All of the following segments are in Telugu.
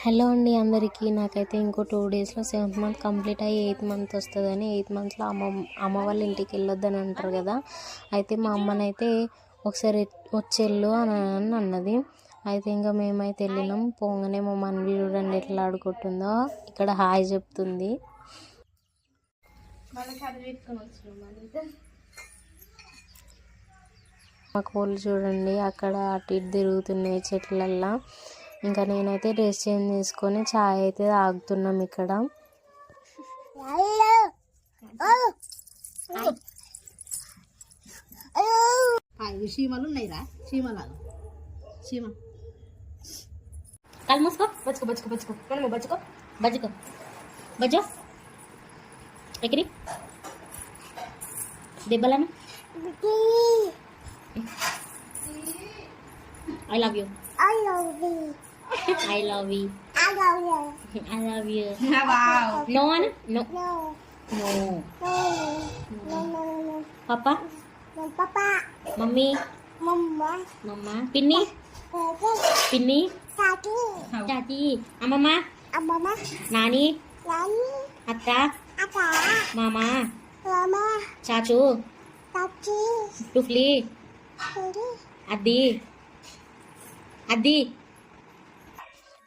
హలో అండి అందరికీ. నాకైతే ఇంకో 2 డేస్లో 7th మంత్ కంప్లీట్ అయ్యి 8th మంత్ వస్తుందని, 8th మంత్లో అమ్మ వాళ్ళ ఇంటికి వెళ్ళొద్దని అంటారు కదా. అయితే మా అమ్మనైతే ఒకసారి వచ్చేళ్ళు అని అన్నది. అయితే ఇంకా మేమైతే వెళ్ళినాం. పోగానే మా మనవి చూడండి ఎట్లా ఆడుకుంటుందో, ఇక్కడ హాయ్ చెప్తుంది. మా కోళ్ళు చూడండి అక్కడ అటు ఇటు తిరుగుతున్నాయి చెట్లల్లో. ఇంకా నేనైతే డ్రెస్ చేంజ్ చేసుకొని చాయ్ అయితే తాగుతున్నాం ఇక్కడ. చీమలు ఉన్నాయిరా, చీమలు చీమ కళ్ళు మూసుకో. బచ్చుకో బచ్చుకో బచ్చుకో మనము బచ్చుకో బజ్జుకో బజ్జో ఎక్కడి దెబ్బలను. I love you. I love you. I love you. I love you. I love you. Wow. No one? No. No. No. No. No. No. No. Papa? No. Papa. Mummy? Mama. Mama? Pinny? Papa. Pinny? Tati. Tati? Amama? Mama. Nani? Nani. Atta? Apa. Mama? Mama. Chachu? Tati. Tufli? Tati. అది అది.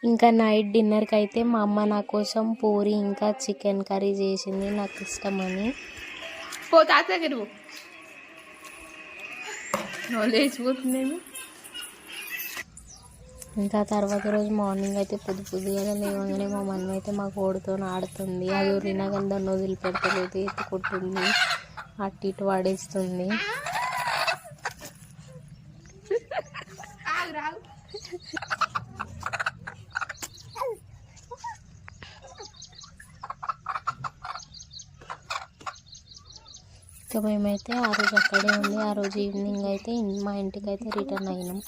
ఇంకా నైట్ డిన్నర్కి అయితే మా అమ్మ నా కోసం పూరి ఇంకా చికెన్ కర్రీ చేసింది, నాకు ఇష్టమని. పోతాను లేచిపోతుందేమి. ఇంకా తర్వాత రోజు మార్నింగ్ అయితే పొద్దుగా లేవగానే మా మమ్మీ అయితే మా కోడితో ఆడుతుంది. అది ఉరినా కానీ దాన్ని వదిలిపెట్టలేదు, ఎత్తుకుంటుంది, అటు ఇటు వాడేస్తుంది. ఇంకా మేమైతే ఆ రోజు అక్కడే ఉండి ఆ రోజు ఈవినింగ్ అయితే మా ఇంటికి అయితే రిటర్న్ అయినాం.